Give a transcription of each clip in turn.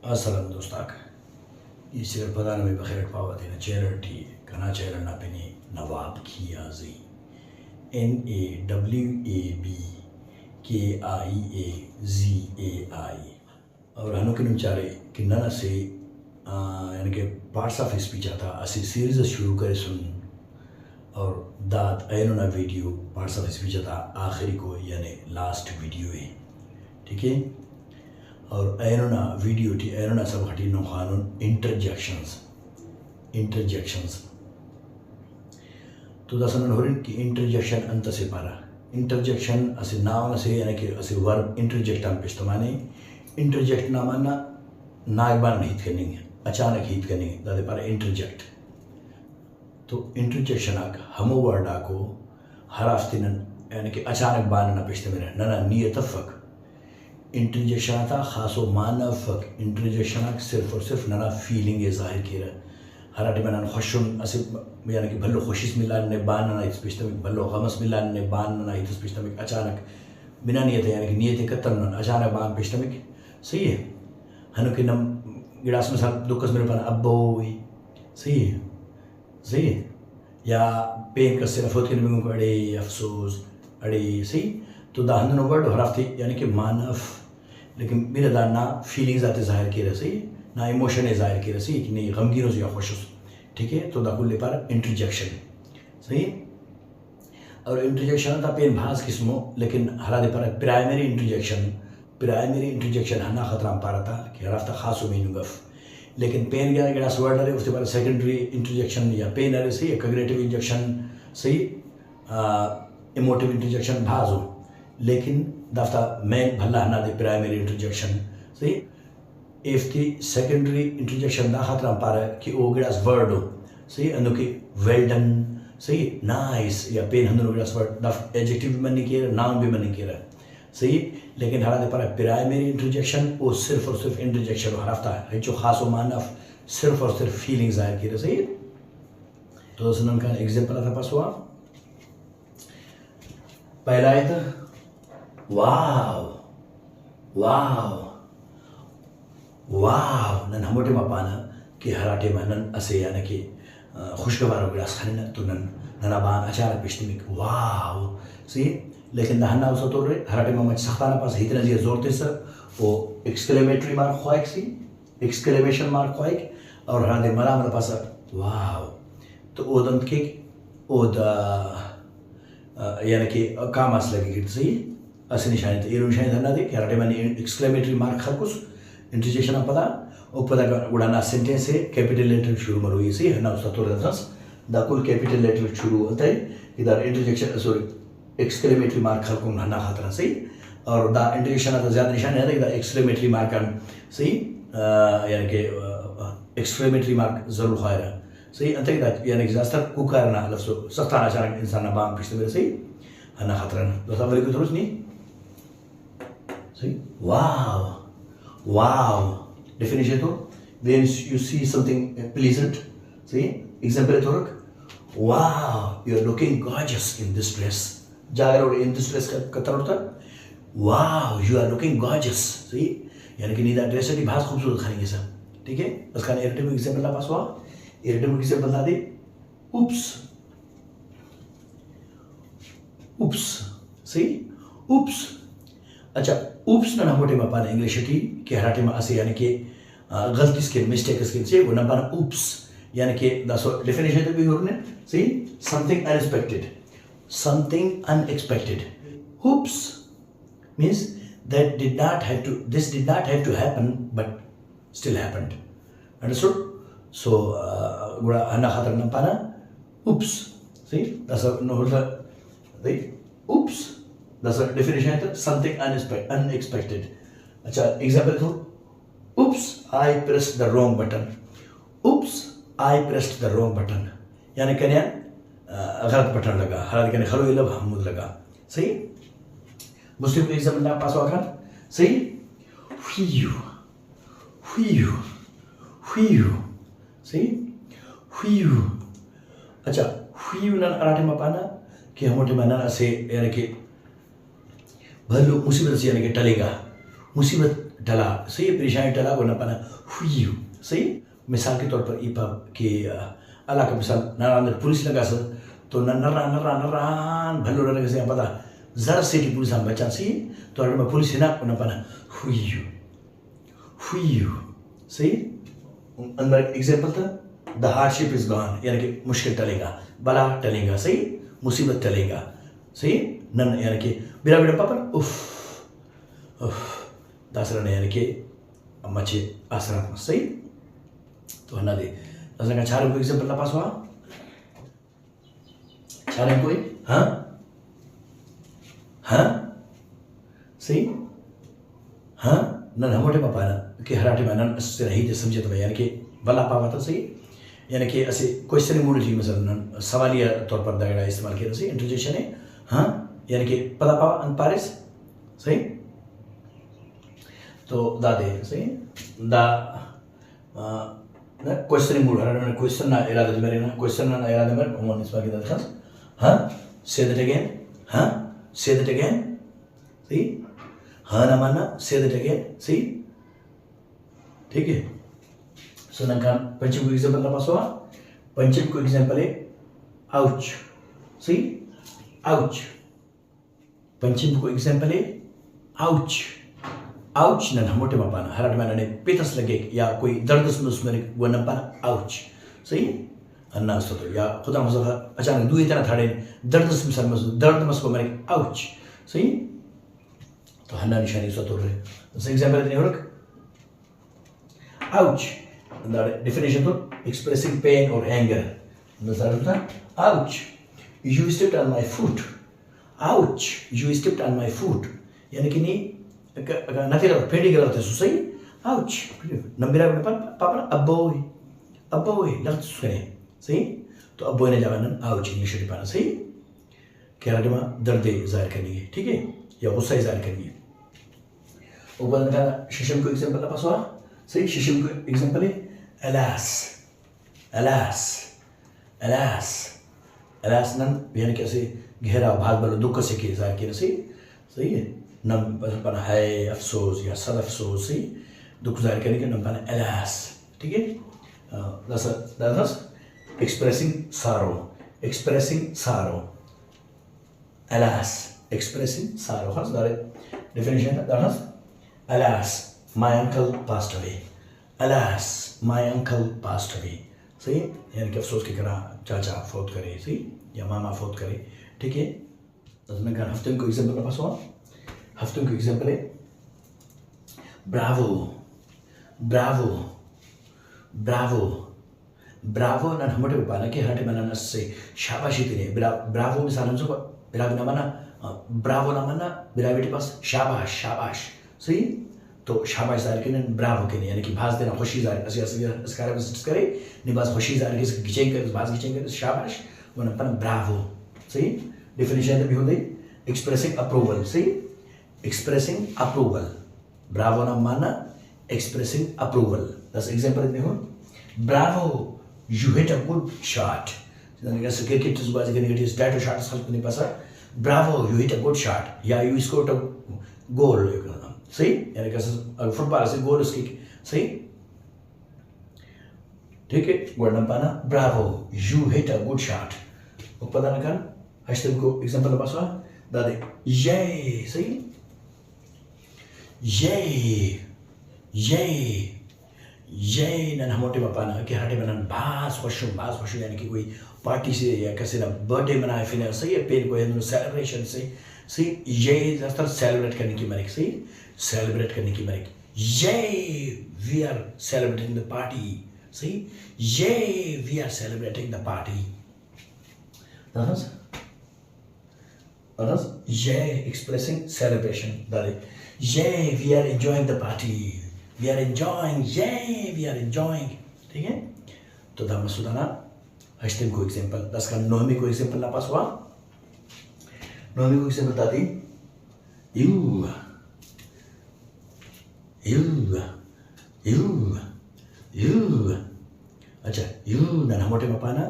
Assalam dostak. Yisir padana mi bakhirat pawati na charity kana chairan na pini Nawab Kiazi NAWABKIAZAI और हनु के नुचारे कि नना से यानी कि पार्ट्स ऑफ स्पीच आता असी सीरीज शुरू करे सुन और दात ऐनो ना वीडियो पार्ट्स ऑफ स्पीच आता आखिरी को यानी लास्ट वीडियो है, ठीक है। और ऐनो ना वीडियो टी ऐनो ना सब हटी नो कानून इंटरजेक्शंस तो दसन होरिन कि इंटरजेक्शन अंत से पारा इंटरजेक्शन असे नाव न से यानी कि असे वर्ब इंटरजेक्ट हम इस्तेमाल इंटरजेक्ट ना माना नागबान हित करनी है अचानक हित करनी है दादे पारा इंटरजेक्ट तो इंटरजेक्शन आक हमो वर्ड आको हर हफ्ते यानी कि अचानक बान ना पिछते मेरे ना नियत फक इंटरजेक्शन आता खासो माना फक इंटरजेक्शन आक सिर्फ और सिर्फ ना फीलिंग ये जाहिर किया हर आटे में खुशुन असे यानी कि भल्लो खुशिस मिलान ने बान ना इस पिछते में भल्लो गमस मिलान ने बान ना इस पिछते में अचानक बिना नियत यानी कि नियत कत्तन ना अचानक बान पिछते में सही है। हनु कि नम गिलास में साथ दुखस मेरे पान अब्बो सही है या पेन का सिर्फ होती है को अड़े अफसोस अड़े सही तो दाहन वर्ड हर हफ्ते यानी कि मानफ लेकिन मेरा दान ना फीलिंग्स आते जाहिर किए रहे सही ना इमोशन जाहिर किए रहे सही कि नहीं गमगीनों से या खुश, ठीक है। तो दाकुल ले पार इंटरजेक्शन सही और इंटरजेक्शन था पेन भास किस्मों लेकिन हरा दे पार प्राइमरी इंटरजेक्शन हना खतरा पारा था कि हर हफ्ता खास उम्मीद गफ लेकिन पेन गया गिलास वर्ड रहे उसके बाद सेकेंडरी इंटरजेक्शन या पेन रहे सही कग्रेटिव इंजेक्शन सही इमोटिव इंटरजेक्शन भाज हो लेकिन दफ्ता मेन भला हना दे प्राइमरी इंटरजेक्शन सही इफ दी सेकेंडरी इंटरजेक्शन दा खतरा पारा कि ओ गिलास वर्ड हो सही अनु कि वेल डन सही नाइस या पेन हंदो गिलास वर्ड दफ एडजेक्टिव भी मन नहीं किया नाउन भी मन नहीं किया सही लेकिन हरा दे पारा प्राइमरी इंटरजेक्शन वो सिर्फ और सिर्फ इंटरजेक्शन हर हफ्ता है जो खास मानफ सिर्फ और सिर्फ फीलिंग जाहिर की सही। तो सुनन का एग्जांपल था पास हुआ पहला है तो वाव वाव वाव नन हमोटे मापाना कि हराटे में नन असे यानी कि खुशगवार गिलास खाने न तो नना बान अचानक पिछती में वाव सही लेकिन दहना उस तो रे हराटे में मच सख्ताना पास इतना जी जोर थे सर वो एक्सक्लेमेटरी मार्क ख्वाइक सी एक्सक्लेमेशन मार्क ख्वाइक और हराटे मरा मतलब पास वाव तो ओदंत के ओद यानी कि काम आस लगे कि सही असली निशानी तो ये निशानी धरना दे कि हराटे में एक्सक्लेमेटरी मार्क खर कुछ इंटरजेक्शन आप पता वो पता उड़ाना सेंटेंस है कैपिटल लेटर शुरू मरो ये सही है ना उसका तो रेफरेंस दाकुल कैपिटल लेटर शुरू होता है इधर इंटरजेक्शन सॉरी एक्सक्लेमेटरी मार्क खर को ना खातरा सही और दा इंटरजेक्शन आता ज़्यादा निशान है इधर एक्सक्लेमेटरी मार्क सही यानी कि एक्सक्लेमेटरी मार्क ज़रूर खायरा सही अंत यानी कि ज़्यादातर कुकारना लफ्ज़ सख्ता अचानक इंसान बाम पिछले मेरे सही है ना खातरा दोस्त वाले को थोड़ा नहीं सही वाव वाव definition to when you see something pleasant see example to wow you are looking gorgeous in this dress जागर और in this dress का कतर होता wow you are looking gorgeous see यानी कि नीदा ड्रेस की बहुत खूबसूरत खाएंगे सब, ठीक है। उसका इरिटेटिव एग्जांपल ला पास हुआ इरिटेटिव एग्जांपल ला दे oops oops see oops अच्छा ऊप्स ना मोटे में पाना इंग्लिश टी के हराटे में ऐसे यानी कि गलती के मिस्टेक के से वो ना पाना ऊप्स यानी कि दसो डेफिनेशन तो भी होने see something unexpected oops means that did not have to happen but still happened, understood? So गुड़ा अन्ना खातर ना पाना oops see दसो नो होता दे oops that's a definition है something unexpected। अच्छा एग्जांपल तो oops I pressed the wrong button यानी कहने गलत बटन लगा हालांकि कहने खलो इलब हमूद लगा सही। मुस्लिम एग्जांपल ना पास हुआ सही whew सही whew अच्छा whew ना अराठे में पाना कि हमोटे में ना ऐसे यानी कि भलो मुसीबत से यानी कि टलेगा मुसीबत टला सही परेशानी टला वो नपाना हुई सही मिसाल के तौर पर इपा के अल्लाह का मिसाल नारायण पुलिस लगा सर तो नरान भलो लगे से पता जरा से पुलिस हम बचा सी तो अगर मैं पुलिस है ना वो नपाना हुई सही अंदर एग्जाम्पल था द हार्डशिप इज गॉन यानी कि मुश्किल टलेगा बला टलेगा सही मुसीबत टलेगा सही नन यानी कि बिरा बिरा पापा उफ दासरा यानी कि मचे आसरात में सही तो हना दे दासरा का चार को एग्जाम्पल ना पास हुआ चार कोई हाँ सही हाँ नन हमोटे पापा ना कि हराटे में नन से रही जैसे समझे तो यानी कि बला पावा तो सही यानी कि ऐसे क्वेश्चन मूड थी मतलब सवालिया तौर पर दगड़ा इस्तेमाल किया सही इंटरजेक्शन है हाँ यानी कि पता पावा अनपारिस सही तो दादे सही दा क्वेश्चन मूड हराटे में क्वेश्चन ना इरादा मेरे ना क्वेश्चन ना इरादा मेरे उमन इस्तेमाल किया था हाँ say that again सही हाँ ना मानना say that again सही ठीक है सुनन खान पंचम को एग्जाम्पल ना पास हुआ पंचम को एग्जाम्पल है आउच सही आउच पंचम को एग्जाम्पल है आउच ना मोटे मापाना हराट में ने पेतस लगे या कोई दर्द उसमें वो न पाना आउच सही अन्ना तो या खुदा मसला अचानक दुई तरह थाड़े दर्द मसको मरे आउच सही तो हन्ना निशानी सतो रे सही एग्जाम्पल नहीं हो रख ouch the definition to expressing pain or anger ouch you stepped on my foot ouch you stepped on my foot यानी कि नहीं नथी रहा फेडी गया था सही ouch नंबरा पापा अब्बोई लग सुने सही तो अब्बोई ने जवान ouch इंग्लिश में पाना सही केरल में दर्द जाहिर करनी है ठीक है या गुस्सा जाहिर करनी है ऊपर का शिशम को एग्जांपल पास हुआ सही शिशम को एग्जाम्पल है अलास नन यानी कि ऐसे गहरा भाग बलो दुख से के जाहिर किया सही है नम पर है अफसोस या सद अफसोस सही दुख जाहिर करने के नम पर अलास ठीक है दस एक्सप्रेसिंग सारो अलास एक्सप्रेसिंग सारो हस दारे डेफिनेशन दस alas my uncle passed away alas my uncle passed away सही यानी कि अफसोस की तरह चाचा फौत करे सही या मामा फौत करे ठीक है तो मैं कहा हफ्ते को एग्जांपल पास हुआ हफ्ते को एग्जांपल है ब्रावो ना हमारे पाना के हटे मना से शाबाशी तेरे ब्रावो मिसाल हम सब ब्रावो ना माना बेटी पास शाबाश सही तो शाबाश जाहिर करने ब्रावो के यानी कि भाज देना खुशी जाहिर इस कार्य में करे निबाज खुशी जाहिर के खिंचेंगे करे भाज खिंचेंगे शाबाश वन अपन ब्रावो सही डेफिनेशन भी होती एक्सप्रेसिंग अप्रूवल सही एक्सप्रेसिंग अप्रूवल ब्रावो ना माना एक्सप्रेसिंग अप्रूवल दस एग्जांपल इतने हो Bravo you hit a good shot जैसे क्रिकेट बाजी करने के लिए स्टैटो शॉट सब नहीं पासा Bravo you hit a good shot या यू स्कोर्ड अ गोल सही यानी कि अगर फुटबॉल से गोल उसकी सही ठीक है वर्णन पाना Bravo you hit a good shot पता ना कर हस्ते को एग्जांपल पास हुआ दादे ये सही ये नन मोटे पाना कि हटे में बास खुशू यानी कि कोई पार्टी से या किसी ने बर्थडे मनाए फिर सही है पेन को सेलिब्रेशन से सही ये दरअसल सेलिब्रेट करने की मरिक सही सेलिब्रेट करने की मरिक ये we are celebrating the party सही ये we are celebrating the party ये एक्सप्रेसिंग सेलिब्रेशन दादे ये we are enjoying the party we are enjoying ठीक है तो धर्म सुधाना हस्तिम को एग्जाम्पल दस का नौमी को एग्जाम्पल ना पास हुआ नौमी को एग्जाम्पल दादी यू अच्छा यू ना मोटे में पाना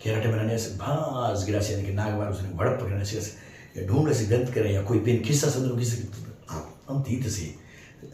खेराटे बनाने से भास गिरा से यानी कि नागवार उसने भड़प पकड़ने से या ढूंढने से गंत करें या कोई पेन खिस्सा समझ किसी हम तीत से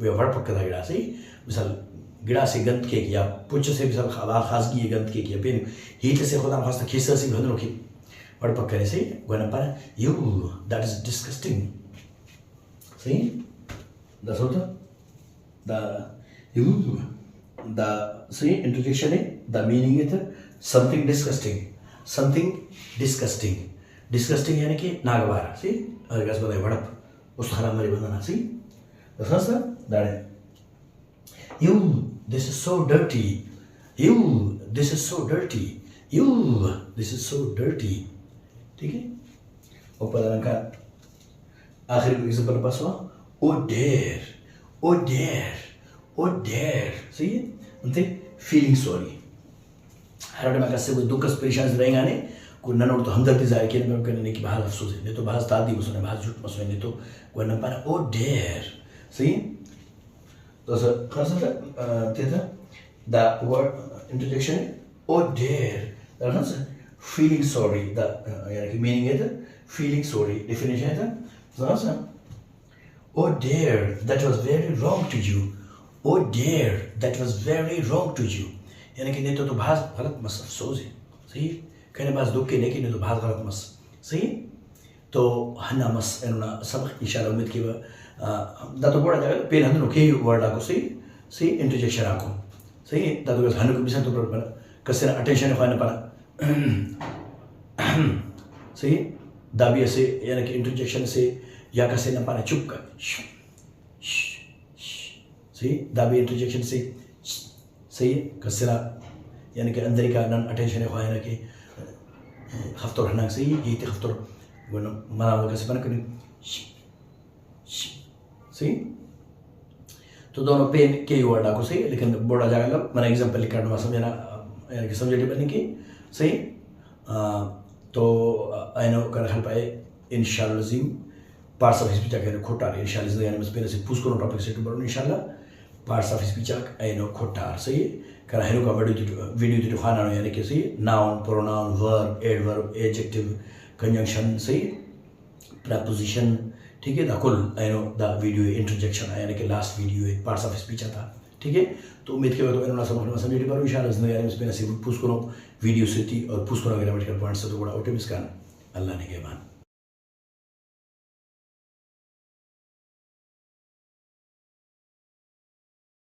वे वर्ड पक्का गिड़ा से मिसाल गिड़ा से गंद के किया पुछ से मिसाल खाला खास की गंद के किया पेन हीट से खुदा खास खिस से भन रोकी वर्ड पक्का से गोना पर you that is disgusting see that's what the you the see interjection है the meaning है something disgusting disgusting यानी कि नागवार see अगर कैसे बताए वड़प उस खराब मरी बंदना see the first that you this is so dirty you this is so dirty you this is so dirty ठीक है और पता का आखिर एग्जांपल पास हुआ oh dare सही है अंते फीलिंग सॉरी हर में कैसे कोई दुख परेशान रहेगा ने कोई ननोड़ तो हमदर्दी जाहिर किया मैं कहने की बात अफसोस है नहीं तो बात दादी मसने बात झूठ मसने नहीं तो कोई न पाना oh dare सही तो सर खास तेरा the word introduction oh dare that's feeling sorry the यानी कि मीनिंग है फीलिंग सॉरी डेफिनेशन है Zawasa. Oh dear, that was very wrong to you. Oh dear, that was very wrong to you. यानी कि नहीं तो भाष गलत मस अफसोस है सही कहने बास दुख के नहीं कि नहीं तो भाष गलत मस सही तो हन्ना मस एनुना सबक इंशाल्लाह उम्मीद की दा तो बड़ा जगह पेन हन्नो के वर्ड आको सही इंटरजेक्शन आको सही दा तो हन्नो को बिसा तो पर कसर अटेंशन खाने पर सही दाबी से यानी कि इंटरजेक्शन से या कैसे न पाना चुप कर सही दाबी इंटरजेक्शन से सही कसरा यानी कि अंदर का नन अटेंशन है खाया ना कि हफ्तों रहना सही ये तो हफ्तों वो न मना वो कैसे बना करें सही तो दोनों पेन के वर्ड आको सही लेकिन बड़ा जाएगा मैंने एग्जांपल लिखा ना समझना यानी कि समझे बने की सही तो आइनो कर हल पाए इंशाल्लाह पार्ट्स ऑफ स्पीच आके खोटार इंशाल्लाह यानी मैं पहले से पूछ करो टॉपिक से बरो इंशाल्लाह पार्ट्स ऑफ स्पीच आइनो खोटार सही कर हेनो का वीडियो तो खाना यानी कि सही noun pronoun verb adverb adjective conjunction सही प्रीपोजिशन ठीक है द कुल आइनो द वीडियो इंटरजेक्शन यानी कि लास्ट वीडियो है पार्ट्स ऑफ स्पीच आता ठीक है तो उम्मीद के बाद इन्होंने समझ बरो इंशाल्लाह यानी मैं पहले से पूछ करो वीडियो से थी और पूछ करो ग्रामेटिकल पॉइंट्स से तो बड़ा ऑटोमिस का अल्लाह ने के मान